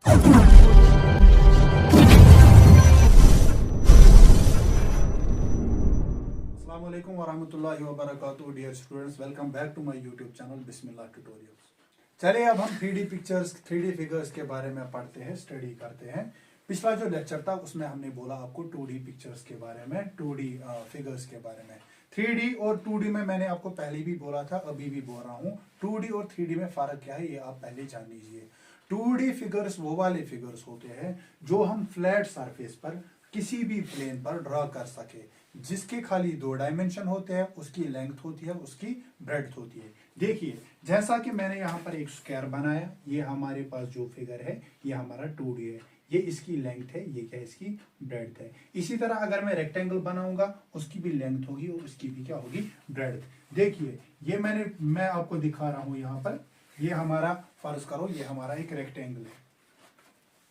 Assalamualaikum warahmatullahi wabarakatuh dear students, welcome back to my YouTube channel Bismillah tutorials. चलिए अब हम 3D pictures 3D figures के बारे में पढ़ते हैं, स्टडी करते हैं। पिछला जो लेक्चर था उसमें हमने बोला आपको 2D पिक्चर्स के बारे में, 2D फिगर्स के बारे में। 3D और 2D में मैंने आपको पहले भी बोला था, अभी भी बोल रहा हूँ। 2D और 3D में फर्क क्या है ये आप पहले जान लीजिए। 2D फिगर्स वो वाले फिगर्स होते हैं जो हम फ्लैट सरफेस पर किसी भी प्लेन पर ड्रॉ कर सके, जिसके खाली 2 डायमेंशन होते हैं, उसकी लेंथ होती है, उसकी ब्रेड्थ होती है। देखिए जैसा कि मैंने यहाँ पर एक स्क्वायर बनाया, ये हमारे पास जो फिगर है ये हमारा 2D है, ये इसकी लेंथ है, ये क्या है इसकी ब्रेड्थ है। इसी तरह अगर मैं रेक्टेंगल बनाऊंगा उसकी भी लेंथ होगी और उसकी भी क्या होगी ब्रेड्थ। देखिए ये मैं आपको दिखा रहा हूं यहाँ पर, ये हमारा फर्ज करो ये हमारा एक रेक्टेंगल है,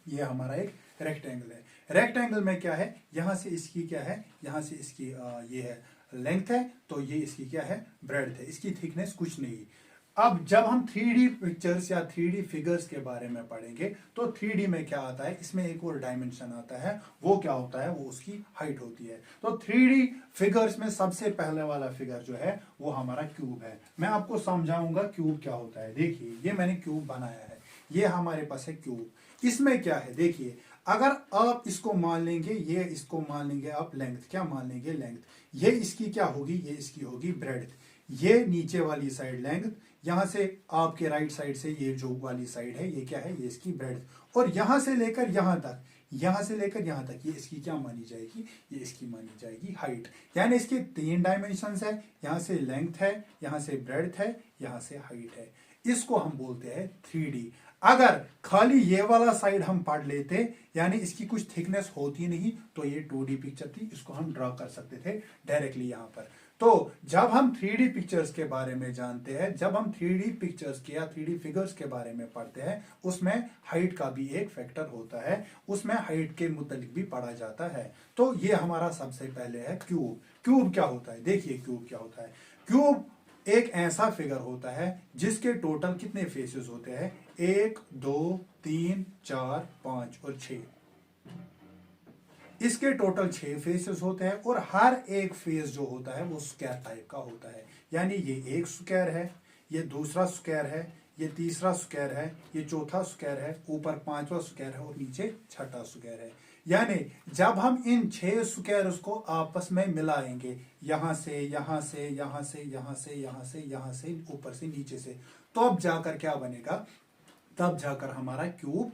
ये हमारा एक रेक्टेंगल है। रेक्टेंगल में क्या है, यहां से इसकी क्या है, यहां से इसकी ये है लेंथ है, तो ये इसकी क्या है ब्रेड्थ है, इसकी थिकनेस कुछ नहीं। अब जब हम 3D पिक्चर्स या 3D फिगर्स के बारे में पढ़ेंगे तो 3D में क्या आता है, इसमें एक और डायमेंशन आता है, वो क्या होता है, वो उसकी हाइट होती है। तो 3D फिगर्स में सबसे पहले वाला फिगर जो है वो हमारा क्यूब है। मैं आपको समझाऊंगा क्यूब क्या होता है। देखिए ये मैंने क्यूब बनाया है, ये हमारे पास है क्यूब। इसमें क्या है, देखिए अगर आप इसको मान लेंगे, ये इसको मान लेंगे आप लेंथ, क्या मान लेंगे लेंथ, ये इसकी क्या होगी, ये इसकी होगी ब्रेड्थ। ये नीचे वाली साइड लेंथ, यहां से आपके राइट साइड से ये जो वाली साइड है ये क्या है, ये इसकी ब्रेड्थ। और यहां से लेकर यहां तक, यहां से लेकर यहां तक ये इसकी क्या मानी जाएगी, ये इसकी मानी जाएगी हाइट। यानी इसके 3 डायमेंशंस है, यहां से लेंथ है, यहां से ब्रेड्थ है, यहां से हाइट है। इसको हम बोलते हैं 3D। अगर खाली ये वाला साइड हम पढ़ लेते, यानी इसकी कुछ थिकनेस होती नहीं, तो ये 2D पिक्चर थी, इसको हम ड्रॉ कर सकते थे डायरेक्टली यहां पर। तो जब हम 3D पिक्चर्स के बारे में जानते हैं, जब हम 3D पिक्चर्स के या 3D फिगर्स के बारे में पढ़ते हैं, उसमें हाइट का भी एक फैक्टर होता है, उसमें हाइट के मुतालिक भी पढ़ा जाता है। तो ये हमारा सबसे पहले है क्यूब। क्यूब क्या होता है, देखिए क्यूब क्या होता है। क्यूब एक ऐसा फिगर होता है जिसके टोटल कितने फेसेस होते हैं, 1 2 3 4 5 और 6। इसके टोटल 6 फेसेस होते हैं और हर एक फेस जो होता है वो स्क्वायर टाइप का होता है। यानी ये एक स्क्वायर है, ये दूसरा स्क्वायर है, ये तीसरा स्क्वायर है, ये चौथा स्क्वायर है, ऊपर 5वां स्क्वायर है और नीचे 6ठा स्क्वायर है। यानी जब हम इन 6 स्क्वायर्स को आपस में मिलाएंगे, यहां से यहां से यहां से यहां से यहां से यहां से ऊपर से नीचे से, तो अब जाकर क्या बनेगा, तब जाकर हमारा क्यूब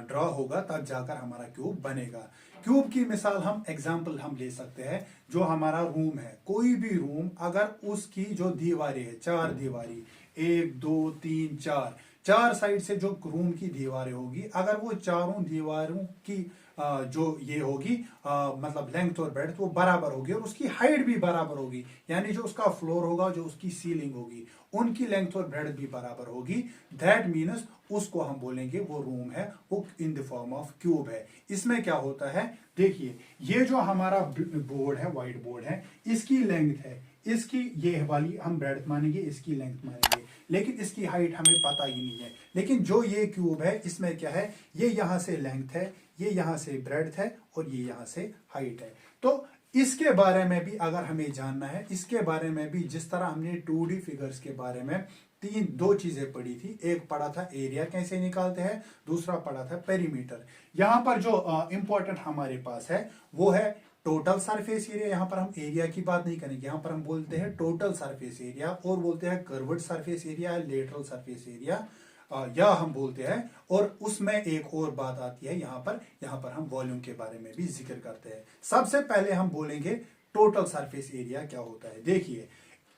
ड्रॉ होगा, तब जाकर हमारा क्यूब बनेगा। क्यूब की मिसाल हम एग्जांपल हम ले सकते हैं, जो हमारा रूम है, कोई भी रूम अगर उसकी जो दीवारें है, 4 दीवारी, 1 2 3 4, 4 साइड से जो रूम की दीवारें होगी, अगर वो चारों दीवारों की जो ये होगी मतलब लेंथ और ब्रेड्थ वो बराबर होगी और उसकी हाइट भी बराबर होगी, यानी जो उसका फ्लोर होगा, जो उसकी सीलिंग होगी, उनकी लेंथ और ब्रेड्थ भी बराबर होगी। दैट मीन्स उसको हम बोलेंगे वो रूम है, वो in the form of cube है। इसमें क्या होता है, देखिए ये जो हमारा बोर्ड है, व्हाइट बोर्ड है, इसकी लेंथ है, इसकी ये वाली हम ब्रेड्थ मानेंगे, इसकी लेंथ मानेंगे, लेकिन इसकी हाइट हमें पता ही नहीं है। लेकिन जो ये क्यूब है इसमें क्या है, ये यहां से लेंथ है, ये यहां से ब्रेड्थ है और ये यहां से हाइट है। तो इसके बारे में भी अगर हमें जानना है, इसके बारे में भी जिस तरह हमने 2D फिगर्स के बारे में 2 चीजें पढ़ी थी, एक पढ़ा था एरिया कैसे निकालते हैं, दूसरा पढ़ा था पेरीमीटर। यहां पर जो इंपॉर्टेंट हमारे पास है वो है टोटल सरफेस एरिया। यहां पर हम एरिया की बात नहीं करेंगे, यहां पर हम बोलते हैं टोटल सरफेस एरिया, और बोलते हैं curved surface area, lateral surface area, या हम बोलते हैं। और उसमें एक और बात आती है यहां पर हम वॉल्यूम के बारे में भी जिक्र करते हैं। सबसे पहले हम बोलेंगे टोटल सरफेस एरिया क्या होता है। देखिए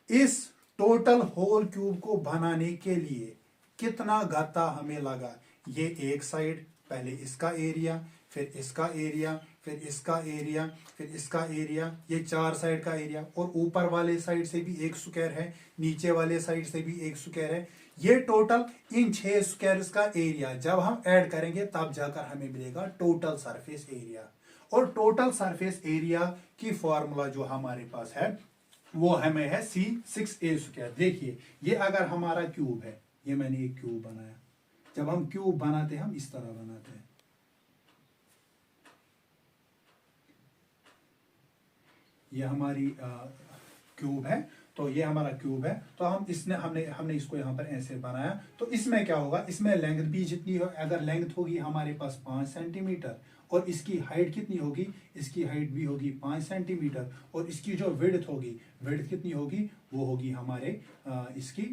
इस टोटल होल क्यूब को बनाने के लिए कितना गत्ता हमें लगा, ये एक साइड, पहले इसका एरिया, फिर इसका एरिया, फिर इसका एरिया, फिर इसका एरिया, ये 4 साइड का एरिया, और ऊपर वाले साइड से भी एक स्क्वायर है, नीचे वाले साइड से भी एक स्क्वायर है। ये टोटल इन 6 स्क्वायर्स का एरिया जब हम ऐड करेंगे तब जाकर हमें मिलेगा टोटल सरफेस एरिया। और टोटल सरफेस एरिया की फॉर्मूला जो हमारे पास है वो हमें है C6a²। देखिए ये अगर हमारा क्यूब है, ये मैंने एक क्यूब बनाया, जब हम क्यूब बनाते हैं हम इस तरह बनाते हैं। ये हमारी क्यूब है, तो ये हमारा क्यूब है, तो हम इसने हमने इसको यहाँ पर ऐसे बनाया। तो इसमें क्या होगा, इसमें लेंथ भी जितनी हो, अगर लेंथ होगी हमारे पास 5 सेंटीमीटर और इसकी हाइट कितनी होगी, इसकी हाइट भी होगी 5 सेंटीमीटर और इसकी जो विड्थ होगी, विड्थ कितनी होगी, वो होगी हमारे इसकी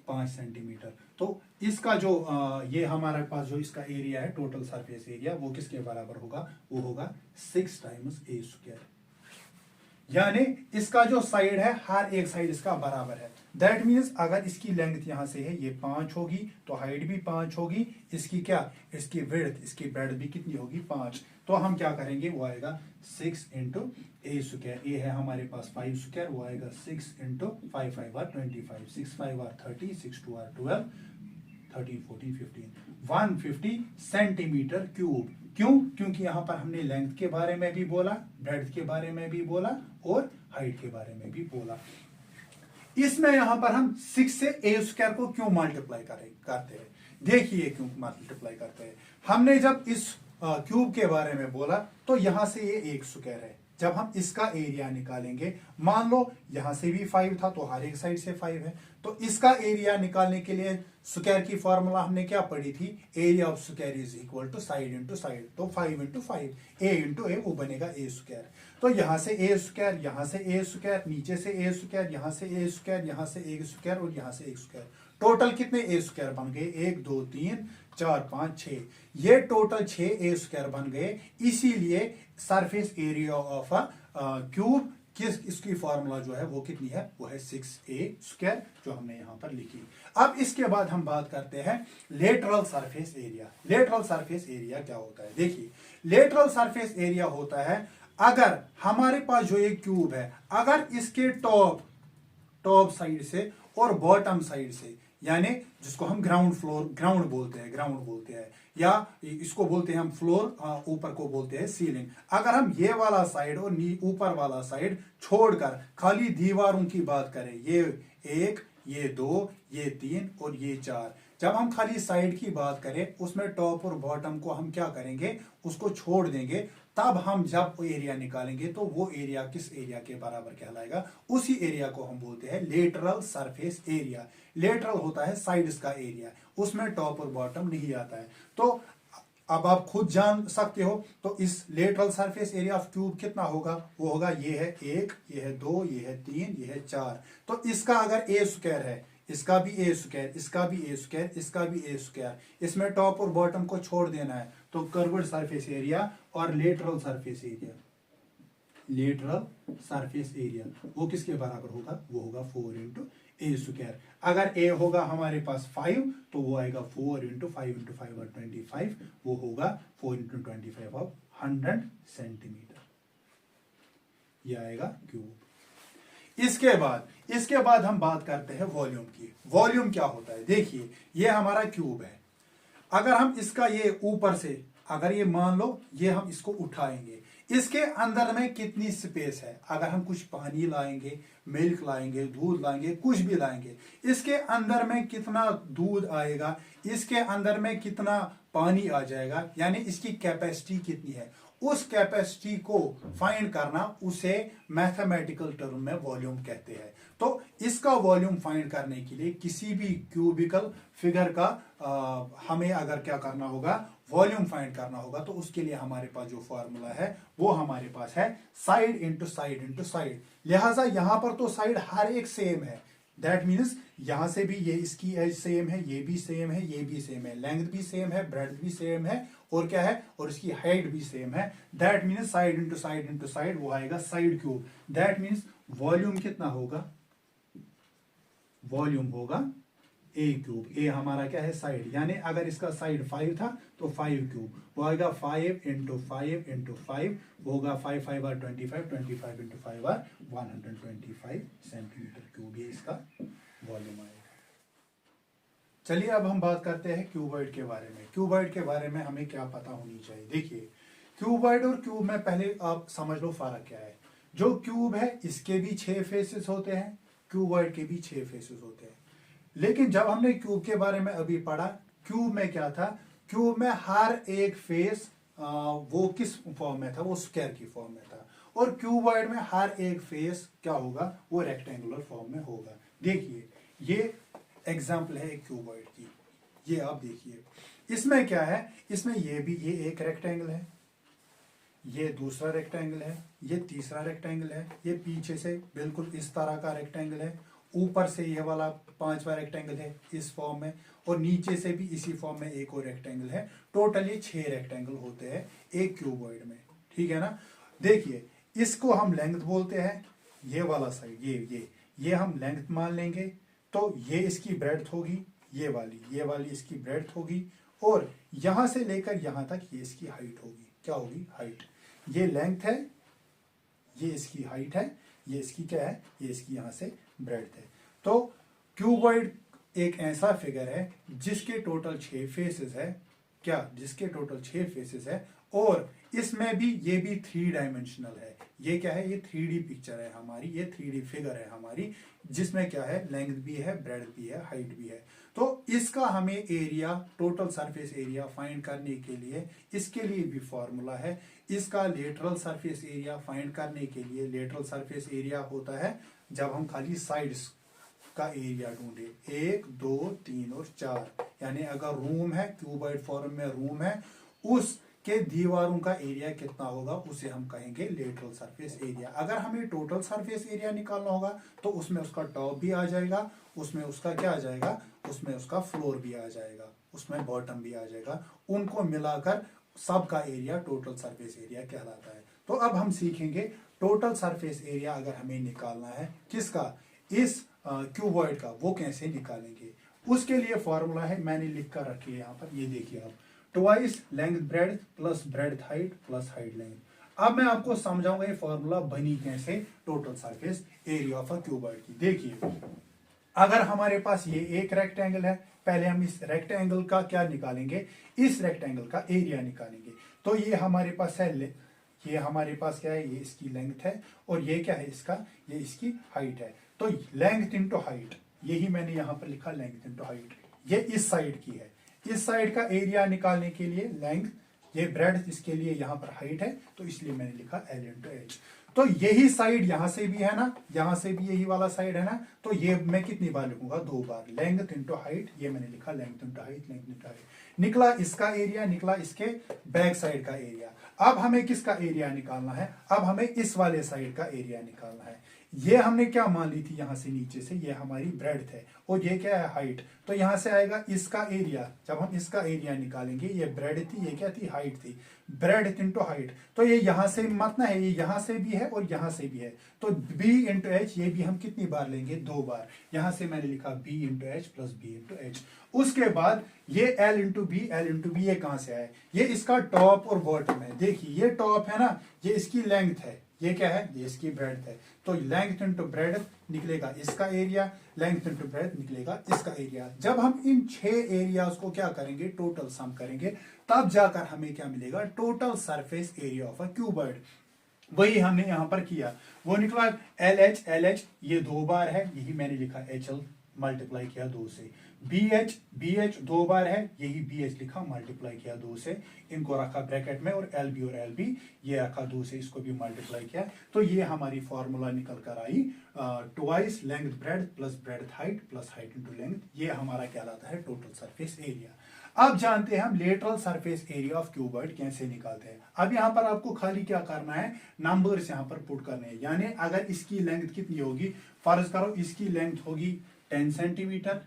5 सेंटीमीटर। तो इसका जो ये हमारे पास जो इसका एरिया है, टोटल सरफेस एरिया, वो किसके बराबर होगा, वो होगा 6 टाइम्स ए स्क्वायर। यानी इसका जो साइड है हर एक साइड इसका बराबर है। दैट मीन्स अगर इसकी लेंथ यहां से है ये 5 होगी तो हाइट भी 5 होगी, इसकी क्या, इसकी विड्थ, इसकी ब्रेड्थ भी कितनी होगी, 5। तो हम क्या करेंगे, वो आएगा 6 इंटू ए स्क्वायर। ए है हमारे पास 5 स्क्वायर, वो आएगा 6 into 5 5 are 25, 6 5 are 30, 6 2 are 12, 13 14 15, 150 centimetre cube. क्यों, क्योंकि यहां पर हमने लेंथ के बारे में भी बोला, ब्रेड्थ के बारे में भी बोला और हाइट के बारे में भी बोला। इसमें यहां पर हम 6 से ए स्क्वायर को क्यों मल्टीप्लाई करते हैं, देखिए क्यों मल्टीप्लाई करते हैं। हमने जब इस क्यूब के बारे में बोला तो यहां से ये 1 स्क्वायर है, जब हम इसका एरिया निकालेंगे, मान लो यहां से भी 5 था तो हर एक साइड से 5 है, तो इसका एरिया निकालने के लिए स्क्वायर की फॉर्मूला हमने क्या पढ़ी थी, area of square is equal to side into side. तो 5 इंटू 5, ए इंटू ए, वो बनेगा ए स्क्वायर। तो यहां से ए स्क्वायर, यहां से ए स्क्वायर, नीचे से ए स्क्वायर, यहां से ए स्क्वायर, यहां से ए स्क्वायर और यहां से 1 स्क्वायर। टोटल कितने ए स्क्वायर बन गए, 1 2 3 4 5 6, ये टोटल 6 ए स्क्वायर बन गए। इसीलिए surface area of a cube इसकी फॉर्मूला जो है वो कितनी है, वो है 6a स्क्वायर, जो हमने यहां पर लिखी। अब इसके बाद हम बात करते हैं lateral surface area. Lateral surface area क्या होता है, देखिए लेटरल सरफेस एरिया होता है अगर हमारे पास जो एक क्यूब है, अगर इसके टॉप साइड से और बॉटम साइड से, यानी जिसको हम ग्राउंड बोलते हैं या इसको बोलते हैं हम फ्लोर, ऊपर को बोलते हैं सीलिंग। अगर हम ये वाला साइड और ऊपर वाला साइड छोड़कर खाली दीवारों की बात करें, ये 1, ये 2, ये 3 और ये 4, जब हम खाली साइड की बात करें उसमें टॉप और बॉटम को हम क्या करेंगे, उसको छोड़ देंगे, तब हम जब एरिया निकालेंगे तो वो एरिया किस एरिया के बराबर कहलाएगा, उसी एरिया को हम बोलते हैं लेटरल सरफेस एरिया। लेटरल होता है साइड्स का एरिया, उसमें टॉप और बॉटम नहीं आता है। तो अब आप खुद जान सकते हो, तो इस lateral surface area of cube कितना होगा, वो होगा ये है 1, ये है 2, ये है 3, ये है 4। तो इसका अगर ए स्क्वायर है, इसका भी ए स्क्वायर, इसका भी ए स्क्वायर, इसका भी ए स्क्वायर, इसमें टॉप और बॉटम को छोड़ देना है, तो कर्व्ड सरफेस एरिया और lateral surface area, lateral surface area वो किसके बराबर होगा, वो होगा 4 इंटू ए स्क्वायर। अगर ए होगा हमारे पास 5 तो वो आएगा 4 इंटू 5 इंटू 5 और 25, वो होगा 4 इंटू 25 ऑफ 100 सेंटीमीटर, ये आएगा क्यूब। इसके बाद हम बात करते हैं वॉल्यूम की। वॉल्यूम क्या होता है, देखिए ये हमारा क्यूब है, अगर हम इसका ये ऊपर से, अगर ये मान लो ये हम इसको उठाएंगे, इसके अंदर में कितनी स्पेस है, अगर हम कुछ पानी लाएंगे, मिल्क लाएंगे, दूध लाएंगे, कुछ भी लाएंगे, इसके अंदर में कितना दूध आएगा, इसके अंदर में कितना पानी आ जाएगा, यानी इसकी कैपेसिटी कितनी है, उस कैपेसिटी को फाइंड करना, उसे मैथमेटिकल टर्म में वॉल्यूम कहते हैं। तो इसका वॉल्यूम फाइंड करने के लिए किसी भी क्यूबिकल फिगर का हमें अगर क्या करना होगा, वॉल्यूम फाइंड करना होगा, तो उसके लिए हमारे पास जो फॉर्मूला है वो हमारे पास है side into side into side. लिहाजा यहां पर तो साइड हर एक सेम है, दैट मीन्स यहां से भी ये इसकी एज सेम है, ये भी सेम है, ये भी सेम है, लेंथ भी सेम है, ब्रेड्थ भी सेम है, और क्या है, और इसकी हाइट भी सेम है। That means side into side into side वो आएगा side cube. That means volume कितना होगा, वॉल्यूम होगा ए क्यूब। ए हमारा क्या है, साइड, यानी अगर इसका साइड 5 था तो 5 क्यूब, वो आएगा 5 इंटू 5 इंटू 5, वो होगा 5 5 are 25, 25 into 5 are 125 centimetre cube, ये इसका वॉल्यूम आएगा। चलिए अब हम बात करते हैं क्यूबॉइड के बारे में। क्यूबॉइड के बारे में हमें क्या पता होनी चाहिए, देखिए क्यूबॉइड और क्यूब में पहले आप समझ लो फर्क क्या है। जो क्यूब है इसके भी 6 फेसेस होते हैं, क्यूबॉइड के भी 6 फेसेस होते हैं। लेकिन जब हमने क्यूब के बारे में अभी पढ़ा, क्यूब में क्या था, क्यूब में हर एक फेस वो किस फॉर्म में था, वो स्क्वायर की फॉर्म में था, और क्यूबॉइड में हर एक फेस क्या होगा, वो रेक्टेंगुलर फॉर्म में होगा। देखिए ये एग्जाम्पल है एक क्यूबॉइड की, ये आप देखिए इसमें क्या है, इसमें ये एक रेक्टेंगल है, ये दूसरा रेक्टेंगल है, ये तीसरा रेक्टेंगल है, ये पीछे से बिल्कुल इस तरह का रेक्टेंगल है, ऊपर से ये वाला पांचवा रेक्टेंगल है इस फॉर्म में, और नीचे से भी इसी फॉर्म में एक और रेक्टेंगल है। टोटल ये 6 रेक्टेंगल होते हैं एक क्यूबॉइड में, ठीक है ना। देखिए इसको हम लेंथ बोलते हैं, ये वाला साइड ये हम लेंथ मान लेंगे, तो ये इसकी ब्रेड्थ होगी, ये वाली इसकी ब्रेड्थ होगी, और यहां से लेकर यहां तक ये इसकी हाइट होगी, क्या होगी, हाइट। ये लेंथ है, ये इसकी हाइट है, ये इसकी क्या है, ये इसकी यहां से ब्रेड्थ है। तो क्यूबॉइड एक ऐसा फिगर है जिसके टोटल 6 फेसेस है, क्या, जिसके टोटल 6 फेसेस है, और इसमें भी ये भी 3 डायमेंशनल है। ये क्या है, ये 3D पिक्चर है हमारी, ये 3D फिगर है हमारी, जिसमें क्या है, लेंथ भी है, ब्रेड्थ भी है, हाइट भी है। तो इसका हमें area, total surface area find करने के लिए इसके लिए भी फॉर्मूला है। इसका लेटरल सरफेस एरिया फाइंड करने के लिए, लेटरल सरफेस एरिया होता है जब हम खाली साइड्स का एरिया ढूंढे, 1 2 3 और 4, यानी अगर रूम है, क्यूबॉइड फॉर्म में रूम है, उसके दीवारों का एरिया कितना होगा, उसे हम कहेंगे लेटरल सरफेस एरिया। अगर हमें टोटल सरफेस एरिया निकालना होगा तो उसमें उसका टॉप भी आ जाएगा, उसमें उसका क्या आ जाएगा, उसमें उसका फ्लोर भी आ जाएगा, उसमें बॉटम भी आ जाएगा, उनको मिलाकर सबका एरिया टोटल सरफेस एरिया कहलाता है। तो अब हम सीखेंगे टोटल सरफेस एरिया अगर हमें निकालना है किसका, इस क्यूबॉइड का, वो कैसे निकालेंगे। उसके लिए फॉर्मूला है, मैंने लिख कर रखी है यहाँ पर, ये देखिए आप, twice length breadth plus breadth height plus height length. अब मैं आपको समझाऊंगा ये फॉर्मूला बनी कैसे total surface area of a cuboid की। देखिए अगर हमारे पास ये एक रेक्टेंगल है, पहले हम इस रेक्टेंगल का क्या निकालेंगे, इस रेक्टेंगल का एरिया निकालेंगे। तो ये हमारे पास है, ये हमारे पास क्या है, ये इसकी लेंथ है, और ये क्या है इसका, ये इसकी हाइट है। तो लेंथ इंटू हाइट, यही मैंने यहां पर लिखा, लेंथ इंटू हाइट। ये इस साइड की है, इस साइड का एरिया निकालने के लिए लेंथ, ये ब्रेड्थ, इसके लिए यहां पर हाइट है, तो इसलिए मैंने लिखा L इंटू एच। तो यही साइड यहां से भी है ना, यहां से भी यही वाला साइड है ना, तो ये मैं कितनी बार लिखूंगा, 2 बार, लेंथ इंटू हाइट, ये मैंने लिखा length into height, length into height. निकला इसका एरिया, निकला इसके बैक साइड का एरिया। अब हमें किसका एरिया निकालना है, अब हमें इस वाले साइड का एरिया निकालना है। ये हमने क्या मान ली थी, यहां से नीचे से, ये हमारी ब्रेड्थ है, और ये क्या है, हाइट। तो यहां से आएगा इसका एरिया, जब हम इसका एरिया निकालेंगे, ये ब्रेड थी, ये क्या थी, हाइट थी, ब्रेड इंटू हाइट। तो ये यहां से मत ना है, ये यहां से भी है और यहां से भी है, तो b इंटू एच, ये भी हम कितनी बार लेंगे, 2 बार। यहां से मैंने लिखा b into h plus b into h. उसके बाद ये L into b, L into b, ये कहां से आए, ये इसका टॉप और बॉटम है। देखिए ये टॉप है ना, ये इसकी लेंथ है, ये क्या है, ये इसकी ब्रेड्थ है। तो लेंथ इंटू ब्रेड्थ निकलेगा इसका एरिया, लेंथ इंटू ब्रेड्थ निकलेगा इसका एरिया। जब हम इन 6 एरियाज को क्या करेंगे, टोटल सम करेंगे, तब जाकर हमें क्या मिलेगा, total surface area of a cuboid. वही हमने यहां पर किया, वो निकला एल एच ये 2 बार है, यही मैंने लिखा HL मल्टीप्लाई किया 2 से। बी एच 2 बार है, यही बी एच लिखा, मल्टीप्लाई किया 2 से, इनको रखा ब्रैकेट में, और एल बी ये रखा 2 से, इसको भी मल्टीप्लाई किया। तो ये हमारी फॉर्मूला निकल कर आई, twice length breadth plus breadth height plus height into length. ये हमारा कहलाता है टोटल सरफेस एरिया। अब जानते हैं हम lateral surface area of cuboid कैसे निकालते हैं। अब यहाँ पर आपको खाली क्या करना है, नंबर्स यहाँ पर पुट करने हैं। यानी अगर इसकी लेंथ कितनी होगी, फर्ज करो इसकी लेंथ होगी 10 सेंटीमीटर,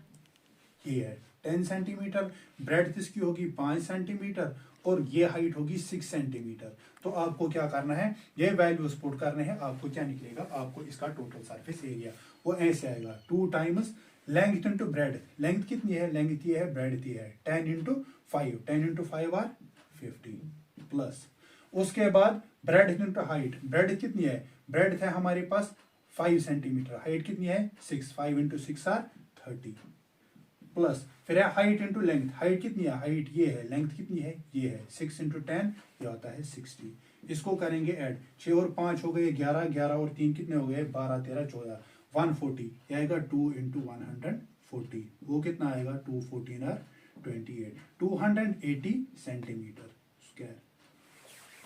ये है 10 सेंटीमीटर, ब्रेड्थ इसकी होगी 5 सेंटीमीटर, और ये हाइट होगी 6 सेंटीमीटर। तो आपको क्या करना है, ये वैल्यूज पुट करने हैं, आपको क्या निकलेगा, आपको इसका टोटल सरफेस एरिया वो ऐसे आएगा, 2 times length into breadth. Length कितनी है, लेंथ ये है, ब्रेड ये है, 10 इंटू 5, 10 इंटू 5 आर 15 प्लस। उसके बाद ब्रेड इंटू हाइट, ब्रेड कितनी है, ब्रेड है हमारे पास 5 सेंटीमीटर, हाइट कितनी है 6, 5 इंटू 6 आर 30 प्लस, फिर है हाइट इंटू लेंथ, हाइट कितनी है, हाइट ये है, लेंथ कितनी है, ये है 6 इंटू 10, ये होता है 60। इसको करेंगे ऐड, 6 और 5 हो गए 11, 11 और 3 कितने हो गए 12, 13, 14, 140। ये आएगा 2 इंटू 140, वो कितना आएगा 2 14 और 280 सेंटीमीटर स्क्वायर।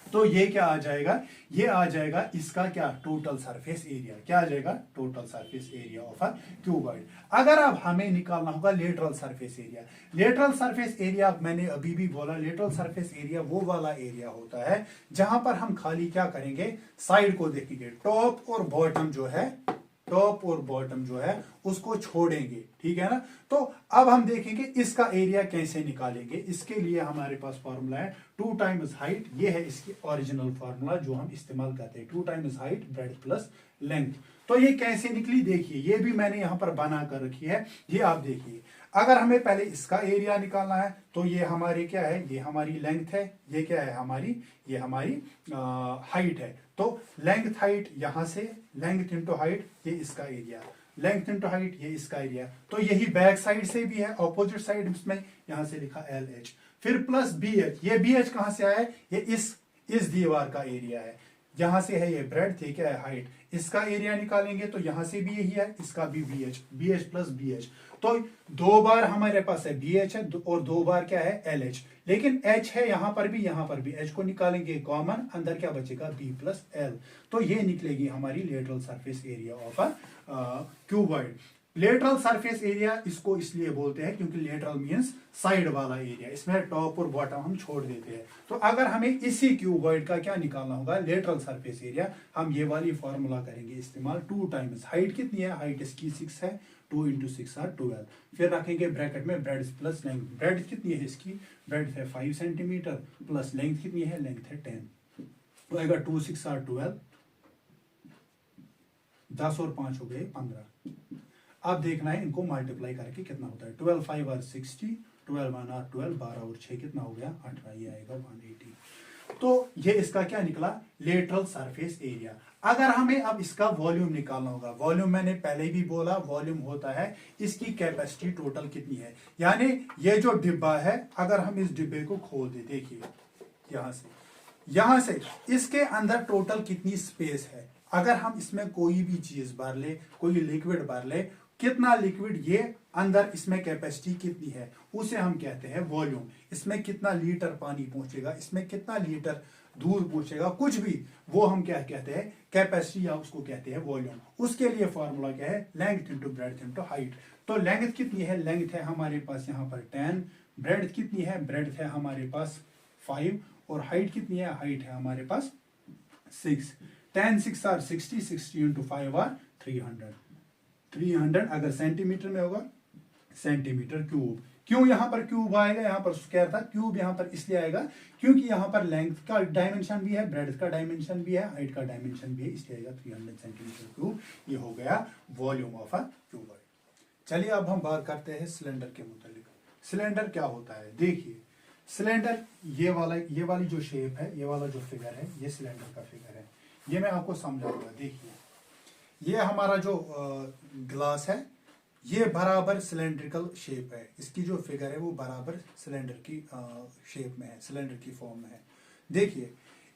तो ये क्या आ जाएगा, ये आ जाएगा इसका क्या टोटल सरफेस एरिया, क्या आ जाएगा total surface area of a cuboid. अगर अब हमें निकालना होगा lateral surface area, lateral surface area मैंने अभी भी बोला लेटरल सरफेस एरिया वो वाला एरिया होता है जहां पर हम खाली क्या करेंगे, साइड को देखेंगे, टॉप और बॉटम जो है, टॉप और बॉटम जो है उसको छोड़ेंगे, ठीक है ना। तो अब हम देखेंगे इसका एरिया कैसे निकालेंगे। इसके लिए हमारे पास फॉर्मूला है 2 टाइम्स हाइट, ये है इसकी ओरिजिनल फॉर्मूला जो हम इस्तेमाल करते हैं, 2 times height breadth plus length. तो ये कैसे निकली देखिए, ये भी मैंने यहां पर बना कर रखी है, ये आप देखिए। अगर हमें पहले इसका एरिया निकालना है तो ये हमारी क्या है, ये हमारी लेंथ है, ये क्या है हमारी, ये हमारी हाइट है। तो लेंथ हाइट यहां से, लेंथ इंटू हाइट ये इसका एरिया, लेंथ इंटू हाइट ये इसका एरिया। तो यही बैक साइड से भी है, ऑपोजिट साइड में यहां से लिखा LH, फिर प्लस BH। ये BH कहां से आया है, ये इस दीवार का एरिया है, यहां से है ये ब्रेड्थ, ये क्या है हाइट। इसका एरिया निकालेंगे तो यहां से भी यही है, इसका भी BH प्लस BH। तो 2 बार हमारे पास है BH है और 2 बार क्या है LH, लेकिन H है यहां पर भी, H को निकालेंगे कॉमन, अंदर क्या बचेगा B प्लस L। तो ये निकलेगी हमारी lateral surface area of a cuboid. Lateral surface area इसको इसलिए बोलते हैं क्योंकि लेटरल मींस साइड वाला एरिया, इसमें टॉप और बॉटम हम छोड़ देते हैं। तो अगर हमें इसी क्यूबॉइड का क्या निकालना होगा, लेटरल सरफेस एरिया, हम ये वाली फॉर्मूला करेंगे इस्तेमाल, 2 टाइम्स हाइट कितनी है, हाइट इसकी 6 है, 2 इंटू 6 आर 12, फिर रखेंगे ब्रैकेट में ब्रेड्थ प्लस लेंथ, ब्रेड्थ कितनी है इसकी, ब्रेड्थ है 5 सेंटीमीटर प्लस लेंथ कितनी है, लेंथ है 10, तो आएगा 2 6 आर 12, 10 और 5 हो गए 15। अब देखना है इनको मल्टीप्लाई करके कितना होता है, 12 5 आर 60, 12 1 आर 12, 12 और 6 कितना हो गया 18, ये आएगा 180। तो ये इसका क्या निकला, लेटरल सरफेस एरिया। अगर हमें अब इसका वॉल्यूम निकालना होगा, वॉल्यूम मैंने पहले भी बोला, वॉल्यूम होता है इसकी कैपेसिटी टोटल कितनी है, यानी ये जो डिब्बा है, अगर हम इस डिब्बे को खोल दे, देखिए यहां से इसके अंदर टोटल कितनी स्पेस है। अगर हम इसमें कोई भी चीज भर ले, कोई लिक्विड भर ले, कितना लिक्विड ये अंदर, इसमें कैपेसिटी कितनी है, उसे हम कहते हैं वॉल्यूम। इसमें कितना लीटर पानी पहुंचेगा, इसमें कितना लीटर दूध पहुंचेगा, कुछ भी, वो हम क्या कहते हैं कैपेसिटी, या उसको कहते हैं वॉल्यूम। उसके लिए फॉर्मूला क्या है, length into breadth into height. तो लेंथ कितनी है, लेंथ है हमारे पास यहाँ पर 10, ब्रेड्थ कितनी है, ब्रेड्थ है हमारे पास 5, और हाइट कितनी है, हाइट है हमारे पास 6। 10 6 आर 60, 60 इंटू 5 आर 300, 300 अगर सेंटीमीटर में होगा, सेंटीमीटर क्यूब। क्यों यहां पर क्यूब आएगा, यहां पर स्क्वायर था, क्यूब यहां पर इसलिए आएगा क्योंकि यहां पर लेंथ का डायमेंशन भी है, ब्रेड्थ का डायमेंशन भी है, हाइट का डायमेंशन भी है, इसलिए आएगा 300 सेंटीमीटर क्यूब। ये हो गया वॉल्यूम ऑफ अ क्यूबॉइड। चलिए अब हम बात करते हैं सिलेंडर के मुतालिक। सिलेंडर क्या होता है, देखिए सिलेंडर ये वाली जो शेप है, ये वाला जो फिगर है, ये सिलेंडर का फिगर है। ये मैं आपको समझाऊंगा। देखिए ये हमारा जो ग्लास है, ये बराबर सिलेंड्रिकल शेप है, इसकी जो फिगर है वो बराबर सिलेंडर की शेप में है, सिलेंडर की फॉर्म में है। देखिए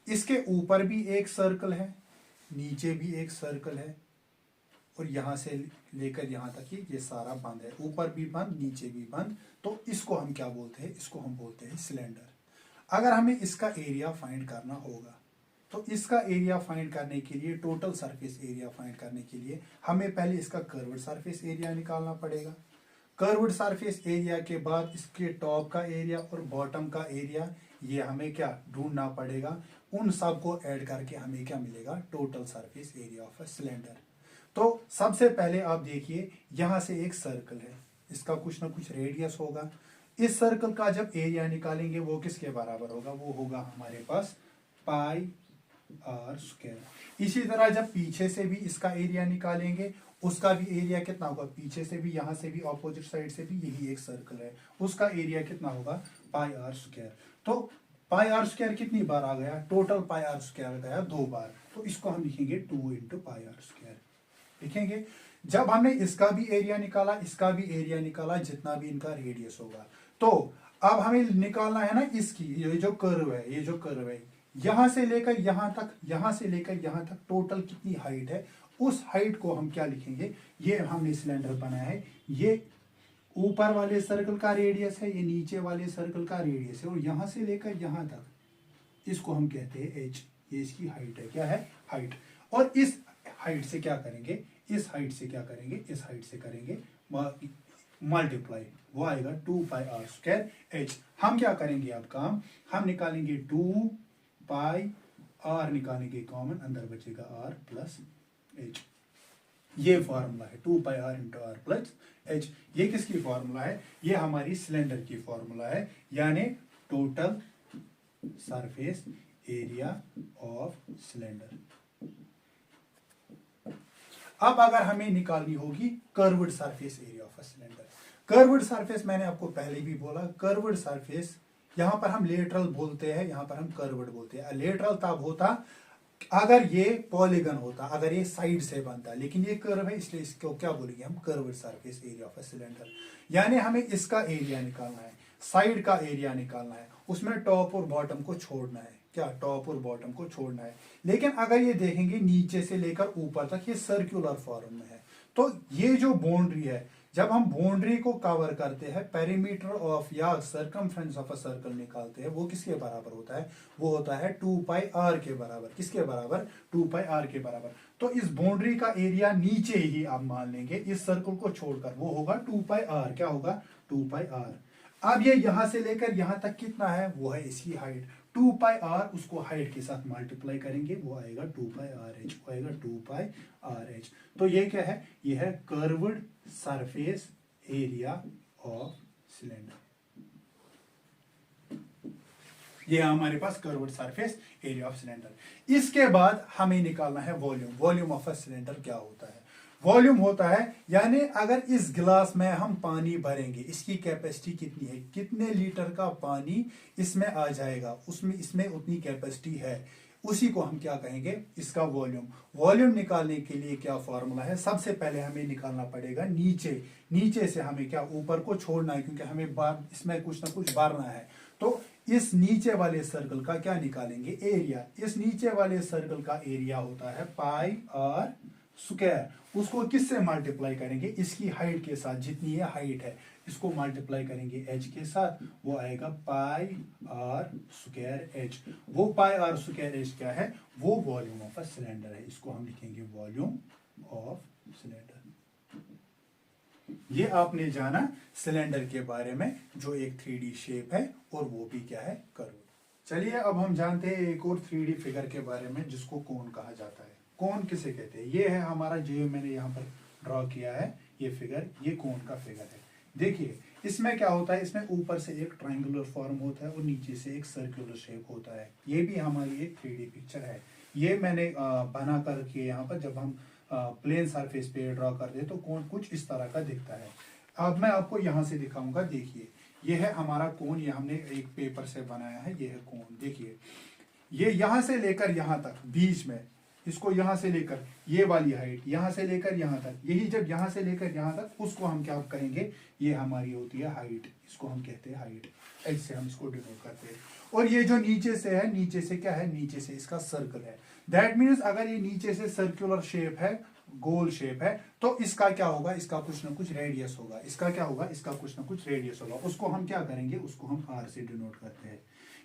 इसके ऊपर भी एक सर्कल है, नीचे भी एक सर्कल है, और यहां से लेकर यहां तक ये सारा बंद है, ऊपर भी बंद नीचे भी बंद। तो इसको हम क्या बोलते हैं, इसको हम बोलते हैं सिलेंडर। अगर हमें इसका एरिया फाइंड करना होगा, तो इसका एरिया फाइंड करने के लिए, टोटल सरफेस एरिया फाइंड करने के लिए हमें पहले इसका कर्व्ड सरफेस एरिया निकालना पड़ेगा। कर्व्ड सरफेस एरिया के बाद इसके टॉप का एरिया और बॉटम का एरिया, ये हमें क्या ढूंढना पड़ेगा। उन सब को ऐड करके हमें क्या मिलेगा, total surface area of a cylinder. तो सबसे पहले आप देखिए यहां से एक सर्कल है, इसका कुछ ना कुछ रेडियस होगा। इस सर्कल का जब एरिया निकालेंगे वो किसके बराबर होगा, वो होगा हमारे पास पाई आर स्क्वायर। इसी तरह जब पीछे से भी इसका एरिया निकालेंगे, उसका भी एरिया कितना होगा, पीछे से भी, यहां से भी, ऑपोजिट साइड से भी यही एक सर्कल है, उसका एरिया कितना होगा, पाई आर स्क्वायर। तो पाई आर स्क्वायर कितनी बार आ गया, टोटल पाई आर स्क्वायर गया 2 बार। तो इसको हम लिखेंगे 2 इंटू पाई आर स्क्वायर लिखेंगे। जब हमने इसका भी एरिया निकाला, इसका भी एरिया निकाला, जितना भी इनका रेडियस होगा, तो अब हमें निकालना है ना इसकी, ये जो कर्व है, ये जो कर्व है, यहां से लेकर यहां तक, यहां से लेकर यहां तक टोटल कितनी हाइट है, उस हाइट को हम क्या लिखेंगे, ये हमने सिलेंडर बनाया है, ये ऊपर वाले सर्कल का रेडियस है, ये नीचे वाले सर्कल का रेडियस है, और यहां से लेकर यहां तक इसको हम कहते हैं एच। ये इसकी हाइट है, क्या है, हाइट। और इस हाइट से क्या करेंगे, इस हाइट से क्या करेंगे, इस हाइट से करेंगे मल्टीप्लाई, वो आएगा 2πr² h। हम क्या करेंगे अब काम, हम निकालेंगे 2πr निकालेंगे कॉमन, अंदर बचेगा r प्लस h। ये फॉर्मूला है 2πr into r plus h। ये किसकी फॉर्मूला है, ये हमारी सिलेंडर की फॉर्मूला है, यानी total surface area of cylinder. अब अगर हमें निकालनी होगी curved surface area of a cylinder. Curved surface मैंने आपको पहले भी बोला, कर्व्ड सरफेस यहां पर हम लेटरल बोलते हैं, यहां पर हम कर्व्ड बोलते हैं। लेटरल तब होता अगर ये पॉलीगन होता, अगर ये साइड से बनता, लेकिन ये कर्व है इसलिए इसको क्या बोलेंगे हम, curved surface area of a cylinder. यानी हमें इसका एरिया निकालना है, साइड का एरिया निकालना है, उसमें टॉप और बॉटम को छोड़ना है, क्या, टॉप और बॉटम को छोड़ना है। लेकिन अगर ये देखेंगे नीचे से लेकर ऊपर तक ये सर्कुलर फॉर्म में है, तो ये जो बाउंड्री है, जब हम बाउंड्री को कवर करते हैं, पेरीमीटर ऑफ या सर्कमफ्रेंस ऑफ अ सर्कल निकालते हैं, वो किसके बराबर होता है, वो होता है 2πr के बराबर। किसके बराबर, 2πr के बराबर। तो इस बाउंड्री का एरिया नीचे ही आप मान लेंगे इस सर्कल को छोड़कर, वो होगा 2πr, क्या होगा, 2πr। अब ये यहां से लेकर यहां तक कितना है, वो है इसकी हाइट 2πr, उसको हाइट के साथ मल्टीप्लाई करेंगे, वो आएगा 2πrh, वो आएगा 2πrh। तो ये क्या है, ये है curved surface area of cylinder. ये हमारे पास curved surface area of cylinder. इसके बाद हमें निकालना है volume. Volume of a cylinder क्या होता है, वॉल्यूम होता है यानी अगर इस गिलास में हम पानी भरेंगे, इसकी कैपेसिटी कितनी है, कितने लीटर का पानी इसमें आ जाएगा, उसमें इसमें उतनी कैपेसिटी है, उसी को हम क्या कहेंगे, इसका वॉल्यूम। वॉल्यूम निकालने के लिए क्या फॉर्मूला है, सबसे पहले हमें निकालना पड़ेगा नीचे, नीचे से हमें क्या ऊपर को छोड़ना है, क्योंकि हमें इसमें कुछ ना कुछ भरना है। तो इस नीचे वाले सर्कल का क्या निकालेंगे, एरिया। इस नीचे वाले सर्कल का एरिया होता है πr²। उसको किससे मल्टीप्लाई करेंगे, इसकी हाइट के साथ, जितनी ये हाइट है इसको मल्टीप्लाई करेंगे h के साथ, वो आएगा πr²h। वो πr²h क्या है, वो वॉल्यूम ऑफ अ सिलेंडर है, इसको हम लिखेंगे वॉल्यूम ऑफ सिलेंडर। ये आपने जाना सिलेंडर के बारे में, जो एक 3D शेप है और वो भी क्या है, कर्व। चलिए अब हम जानते हैं एक और 3D फिगर के बारे में, जिसको कोन कहा जाता है। कोन किसे कहते हैं, ये है हमारा जो मैंने यहाँ पर ड्रॉ किया है ये फिगर, ये कोन का फिगर है। देखिए इसमें क्या होता है, इसमें ऊपर से एक ट्रायंगुलर फॉर्म होता है और नीचे से एक सर्कुलर शेप होता है। ये भी हमारी एक 3D पिक्चर है। ये मैंने बना करके यहाँ पर, जब हम प्लेन सरफेस पे ड्रॉ करते हैं तो कोन कुछ इस तरह का दिखता है। अब मैं आपको यहाँ से दिखाऊंगा। देखिए ये है हमारा कोन, ये हमने एक पेपर से बनाया है, ये है कोन। देखिए ये यहाँ से लेकर यहाँ तक बीच में, इसको यहाँ से लेकर ये वाली हाइट, यहाँ से लेकर यहाँ तक, यही जब यहाँ से लेकर यहाँ तक, उसको हम क्या कहेंगे, ये हमारी होती है हाइट, इसको हम कहते हैं हाइट। ऐसे हम इसको डिनोट करते हैं। और ये जो नीचे से है, नीचे से क्या है, नीचे से इसका सर्कल है। दैट मीन्स अगर ये नीचे से सर्कुलर शेप है, गोल शेप है, तो इसका क्या होगा, इसका कुछ ना कुछ रेडियस होगा। इसका क्या होगा, इसका कुछ ना कुछ रेडियस होगा। उसको हम क्या करेंगे, उसको हम r से डिनोट करते हैं।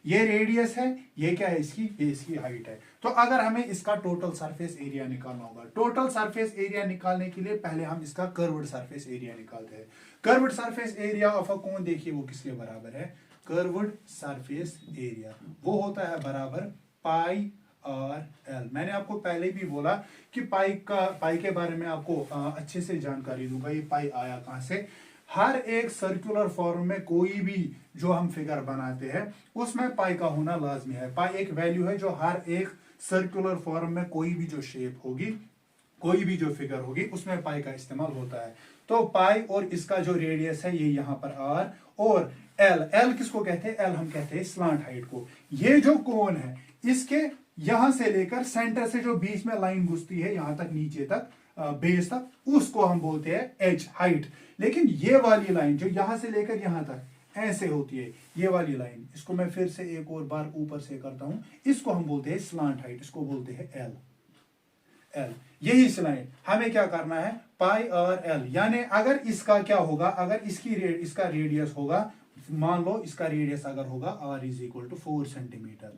ये रेडियस है, ये क्या है इसकी, ये इसकी हाइट है। तो अगर हमें इसका टोटल सरफेस एरिया निकालना होगा, टोटल सरफेस एरिया निकालने के लिए पहले हम इसका कर्व्ड सरफेस एरिया निकालते हैं। Curved surface area of a cone देखिए वो किसके बराबर है, कर्व्ड सरफेस एरिया वो होता है बराबर πr/l। मैंने आपको पहले भी बोला कि पाई के बारे में आपको अच्छे से जानकारी दूंगा। ये पाई आया कहां से, हर एक सर्कुलर फॉर्म में कोई भी जो हम फिगर बनाते हैं उसमें पाई का होना लाजमी है। पाई एक वैल्यू है जो हर एक सर्कुलर फॉर्म में कोई भी जो शेप होगी, कोई भी जो फिगर होगी, उसमें पाई का इस्तेमाल होता है। तो पाई और इसका जो रेडियस है ये यहाँ पर r, और एल किसको कहते हैं, एल हम कहते हैं स्लांट हाइट को। ये जो कोन है इसके यहां से लेकर सेंटर से जो बीच में लाइन घुसती है यहां तक, नीचे तक, बेस तक, उसको हम बोलते हैं एच हाइट। लेकिन ये वाली लाइन जो यहां से लेकर यहां तक ऐसे होती है, ये वाली लाइन, इसको मैं फिर से एक और बार ऊपर से करता हूं, इसको हम बोलते हैं स्लांट हाइट, इसको बोलते हैं एल। एल। यही स्लाइड हमें क्या करना है, पाई आर एल। यानी अगर इसका क्या होगा, अगर इसका रेडियस होगा, मान लो इसका रेडियस अगर होगा r is equal to 4 centimetre,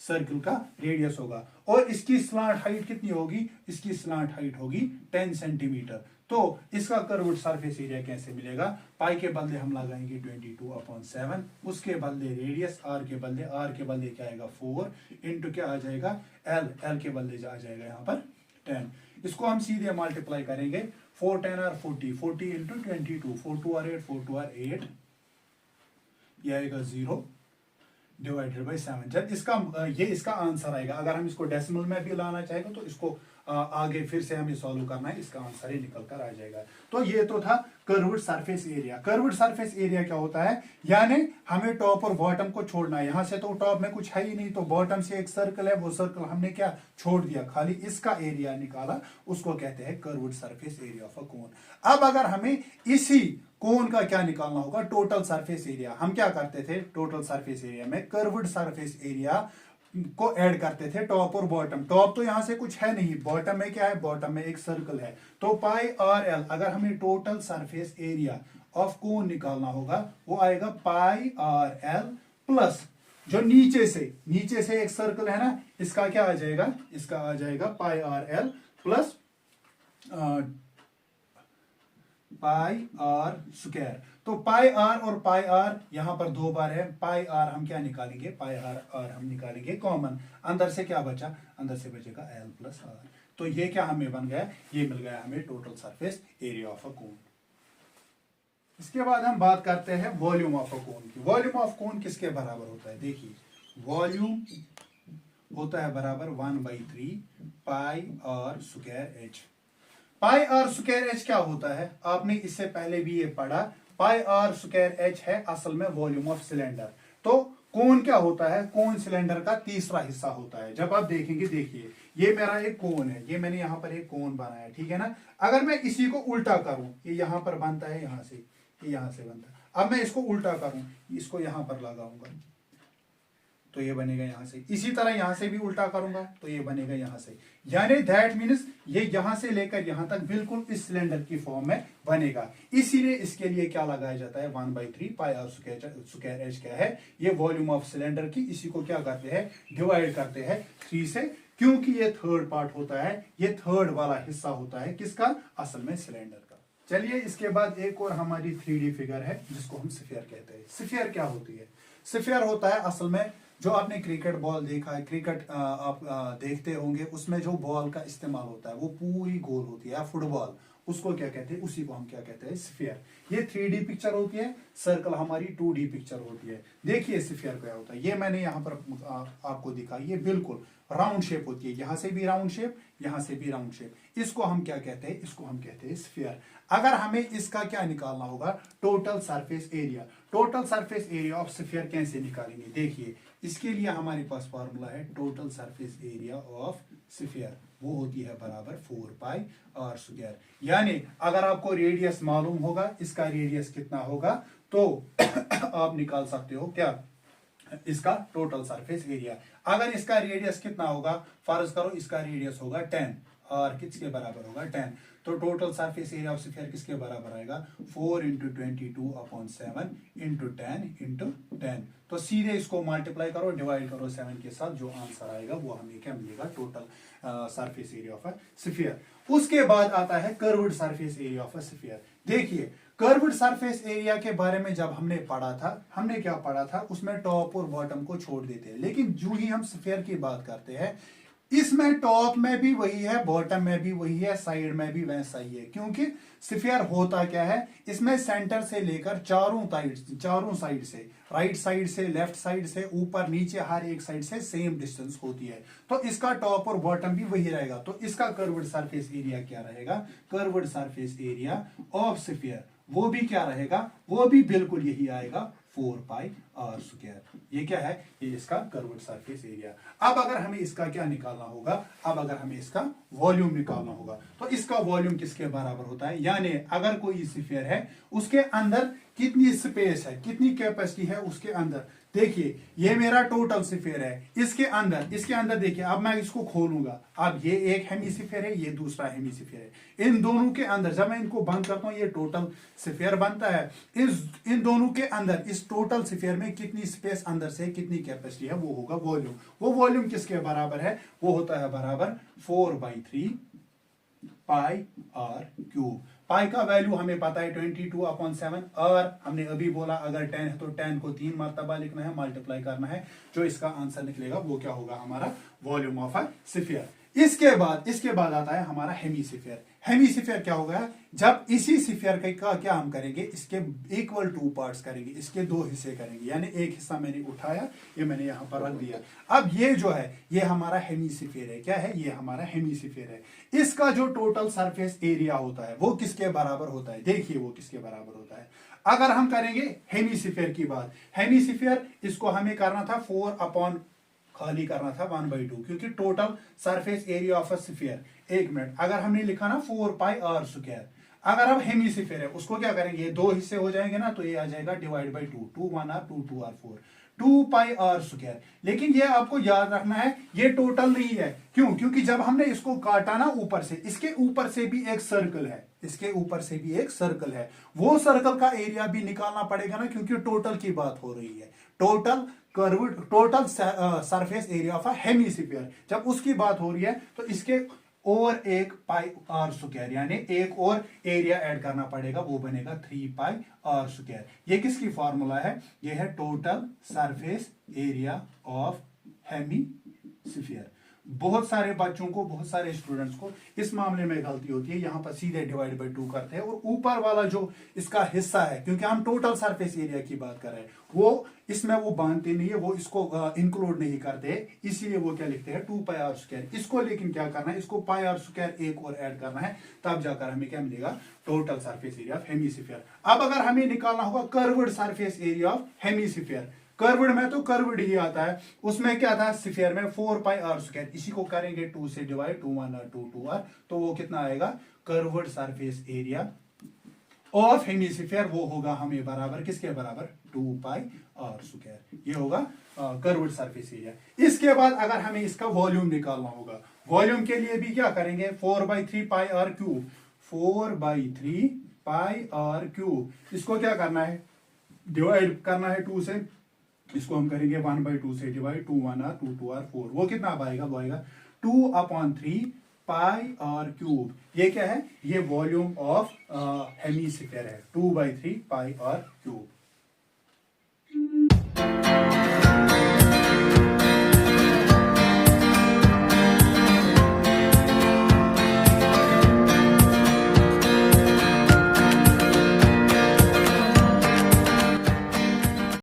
circle का रेडियस होगा, और इसकी स्लांट हाइट कितनी होगी, इसकी स्लांट हाइट होगी 10 सेंटीमीटर। तो इसका कर्व्ड सरफेस एरिया कैसे मिलेगा, पाई के बदले हम लगाएंगे 22/7, उसके बदले रेडियस r के बदले क्या आएगा 4 इंटू क्या आ जाएगा l के बदले आ जाएगा यहाँ पर 10। इसको हम सीधे मल्टीप्लाई करेंगे, 4 10 आर 40 इंटू 22, 4 2 आर 8, 4 2 आर 8, यह आएगा 0 डिवाइडेड बाई 7। जब इसका आंसर आएगा, अगर हम इसको डेसिमल में भी लाना चाहेंगे तो इसको आगे फिर से हमें सॉल्व करना है, इसका आंसर ही निकल कर आ जाएगा। तो ये तो था curved surface area. Curved surface area क्या होता है, यानी हमें टॉप और बॉटम को छोड़ना है। यहां से तो टॉप में कुछ है ही नहीं, तो बॉटम से एक सर्कल है, वो सर्कल हमने क्या छोड़ दिया, खाली इसका एरिया निकाला, उसको कहते हैं curved surface area of a cone. अब अगर हमें इसी कोन का क्या निकालना होगा, टोटल सरफेस एरिया। हम क्या करते थे, टोटल सरफेस एरिया में कर्व्ड सरफेस एरिया को ऐड करते थे टॉप और बॉटम। टॉप तो यहां से कुछ है नहीं, बॉटम में क्या है, बॉटम में एक सर्कल है। तो पाई आर एल, अगर हमें total surface area of cone निकालना होगा, वो आएगा पाई आर एल प्लस जो नीचे से एक सर्कल है ना, इसका क्या आ जाएगा, इसका आ जाएगा pi r l plus pi r square. तो पाई आर और पाई आर यहां पर दो बार है, पाई आर हम क्या निकालेंगे, पाई आर हम निकालेंगे कॉमन, अंदर से क्या बचा, अंदर से बचेगा एल प्लस आर। तो ये क्या हमें बन गया, ये मिल गया हमें total surface area of a cone. इसके बाद हम बात करते हैं वॉल्यूम ऑफ अ कोन की। वॉल्यूम ऑफ कोन किसके बराबर होता है, देखिए वॉल्यूम होता है बराबर 1/3 pi r square h. Pi r square h क्या होता है, आपने इससे पहले भी ये पढ़ा। पाई आर स्क्वायर एच है असल में वॉल्यूम ऑफ सिलेंडर। तो कोन क्या होता है, कोन सिलेंडर का तीसरा हिस्सा होता है। जब आप देखेंगे, देखिए ये मेरा एक कोन है, ये मैंने यहाँ पर एक कोन बनाया, ठीक है ना। अगर मैं इसी को उल्टा करूं, ये यहाँ पर बनता है, यहाँ से ये यहाँ से बनता है। अब मैं इसको उल्टा करूं, इसको यहाँ पर लगाऊंगा तो ये बनेगा यहाँ से, इसी तरह यहाँ से भी उल्टा करूंगा तो ये बनेगा यहाँ से। यानी दैट मीन्स ये यहाँ से लेकर यहाँ तक बिल्कुल इस सिलेंडर की फॉर्म में बनेगा। इसीलिए इसके लिए क्या लगाया जाता है, 1/3 पाई आर स्क्वायर एच क्या है, ये वॉल्यूम ऑफ सिलेंडर की, इसी को क्या करते हैं, डिवाइड करते हैं 3 से, क्योंकि ये थर्ड पार्ट होता है, ये थर्ड वाला हिस्सा होता है किसका, असल में सिलेंडर का। चलिए इसके बाद एक और हमारी 3D फिगर है जिसको हम स्फीयर कहते हैं। स्फीयर क्या होती है, स्फीयर होता है असल में जो आपने क्रिकेट बॉल देखा है, क्रिकेट आप देखते होंगे, उसमें जो बॉल का इस्तेमाल होता है वो पूरी गोल होती है, फुटबॉल उसको क्या कहते हैं, उसी को हम क्या कहते हैं, स्फीयर। ये 3D पिक्चर होती है, सर्कल हमारी 2D पिक्चर होती है। देखिए स्फीयर क्या होता है, ये मैंने यहाँ पर आपको दिखा, ये बिल्कुल राउंड शेप होती है, यहां से भी राउंड शेप, यहां से भी राउंड शेप। इसको हम क्या कहते हैं, इसको हम कहते हैं स्फीयर। अगर हमें इसका क्या निकालना होगा, total surface area. Total surface area of sphere कैसे निकालेंगे, देखिए इसके लिए हमारे पास फॉर्मूला है total surface area of sphere, वो होती है बराबर 4 पाई आर स्क्वायर। यानी अगर आपको रेडियस मालूम होगा, इसका रेडियस कितना होगा, तो आप निकाल सकते हो क्या, इसका टोटल सरफेस एरिया। अगर इसका रेडियस कितना होगा, फर्ज करो इसका रेडियस होगा 10 और किसके बराबर होगा 10, तो total surface area of sphere किसके बराबर आएगा, 4 × 22/7 × 10 × 10। तो सीधे इसको मल्टीप्लाई करो, डिवाइड करो 7 के साथ, जो आंसर आएगा वो हमें क्या मिलेगा, total surface area of a sphere. उसके बाद आता है curved surface area of a sphere. देखिए कर्व्ड सरफेस एरिया के बारे में जब हमने पढ़ा था, हमने क्या पढ़ा था, उसमें टॉप और बॉटम को छोड़ देते हैं। लेकिन जो ही हम स्फीयर की बात करते हैं, इसमें टॉप में भी वही है, बॉटम में भी वही है, साइड में भी वैसा ही है। क्योंकि स्फीयर होता क्या है, इसमें सेंटर से लेकर चारों साइड से, राइट साइड से, लेफ्ट साइड से, ऊपर नीचे, हर एक साइड से सेम डिस्टेंस होती है। तो इसका टॉप और बॉटम भी वही रहेगा। तो इसका कर्व्ड सरफेस एरिया क्या रहेगा, curved surface area of sphere वो भी क्या रहेगा, वो भी बिल्कुल यही आएगा 4 पाई आर स्क्वायर। ये क्या है, ये इसका कर्व्ड सरफेस एरिया। अब अगर हमें इसका क्या निकालना होगा, अब अगर हमें इसका वॉल्यूम निकालना होगा, तो इसका वॉल्यूम किसके बराबर होता है, यानी अगर कोई स्फीयर है उसके अंदर कितनी स्पेस है, कितनी कैपेसिटी है उसके अंदर, देखिए ये मेरा टोटल स्फीयर है, इसके अंदर देखिए, अब मैं इसको खोलूंगा, अब ये एक हेमिस्फीयर है, ये दूसरा हेमिस्फीयर है। इन दोनों के अंदर जब मैं इनको बंद करता हूं ये टोटल स्फीयर बनता है। इन दोनों के अंदर, इस टोटल स्फीयर में कितनी स्पेस अंदर से कितनी कैपेसिटी है, वो होगा वॉल्यूम। वो वॉल्यूम किसके बराबर है, वो होता है बराबर 4/3 पाई आर क्यूब। पाई का वैल्यू हमें पता है 22/7, और हमने अभी बोला अगर 10 है तो 10 को 3 मरतबा लिखना है, मल्टीप्लाई करना है, जो इसका आंसर निकलेगा वो क्या होगा, हमारा वॉल्यूम ऑफ अ स्फीयर। इसके बाद आता है हमारा हेमिस्फीयर। हेमिस्फीयर क्या होगा, जब इसी स्फीयर का क्या हम करेंगे, इसके इक्वल 2 पार्ट्स करेंगे, इसके 2 हिस्से करेंगे, यानी एक हिस्सा मैंने उठाया, ये मैंने यहां पर रख दिया। अब ये जो है ये हमारा हेमिस्फीयर है, क्या है, ये हमारा हेमिस्फीयर है। इसका जो टोटल सरफेस एरिया होता है वो किसके बराबर होता है, देखिए वो किसके बराबर होता है। अगर हम करेंगे हेमिस्फीयर की बात, हेमिस्फीयर इसको हमें करना था 4 अपॉन खाली करना था 1/2, क्योंकि total surface area of a sphere, एक मिनट, अगर हमने लिखा ना 4πr², अगर अब हेमिस्फीयर है उसको क्या करेंगे, ये 2 हिस्से हो जाएंगे ना, तो ये आ जाएगा divide by 2, 2 1r 2 2r 4, 2πr²। लेकिन ये आपको याद रखना है ये टोटल नहीं है, क्यों, क्योंकि जब हमने इसको काटा ना ऊपर से, इसके ऊपर से भी एक सर्कल है, इसके ऊपर से भी एक सर्कल है, वो सर्कल का एरिया भी निकालना पड़ेगा ना, क्योंकि टोटल की बात हो रही है, total surface area of a hemisphere, जब उसकी बात हो रही है तो इसके और एक πr², यानी एक और एरिया ऐड करना पड़ेगा, वो बनेगा 3πr²। ये किसकी फॉर्मूला है, ये है total surface area of hemisphere. बहुत सारे बच्चों को, बहुत सारे स्टूडेंट्स को इस मामले में गलती होती है, यहां पर सीधे डिवाइड बाई 2 करते हैं, और ऊपर वाला जो इसका हिस्सा है, क्योंकि हम टोटल सरफेस एरिया की बात कर रहे हैं, वो इसमें वो बांधते नहीं है, वो इसको इंक्लूड नहीं करते, इसीलिए वो क्या लिखते हैं 2πr²। इसको लेकिन क्या करना है, इसको πr² एक और ऐड करना है, तब जाकर हमें क्या मिलेगा, total surface area of hemisphere. अब अगर हमें निकालना होगा curved surface area of hemisphere, curved में तो कर्व्ड ही आता है, उसमें क्या था स्फीयर में 4πr², इसी को करेंगे 2 से डिवाइड, 2 1r 2 2r, तो वो कितना आएगा, curved surface area of hemisphere, वो होगा हमें बराबर किसके बराबर, 2πr², ये होगा कर्व्ड सरफेस एरिया। इसके बाद अगर हमें इसका वॉल्यूम निकालना होगा, वॉल्यूम के लिए भी क्या करेंगे, 4/3πr³, 4/3πr³, इसको क्या करना है, डिवाइड करना है 2 से, इसको हम करेंगे 1/2 से डिवाइड, 2 1r 2 2r 4, वो कितना आएगा, वो आएगा 2/3πr³। ये क्या है, ये वॉल्यूम ऑफ हेमिस्फीयर है, 2/3πr³।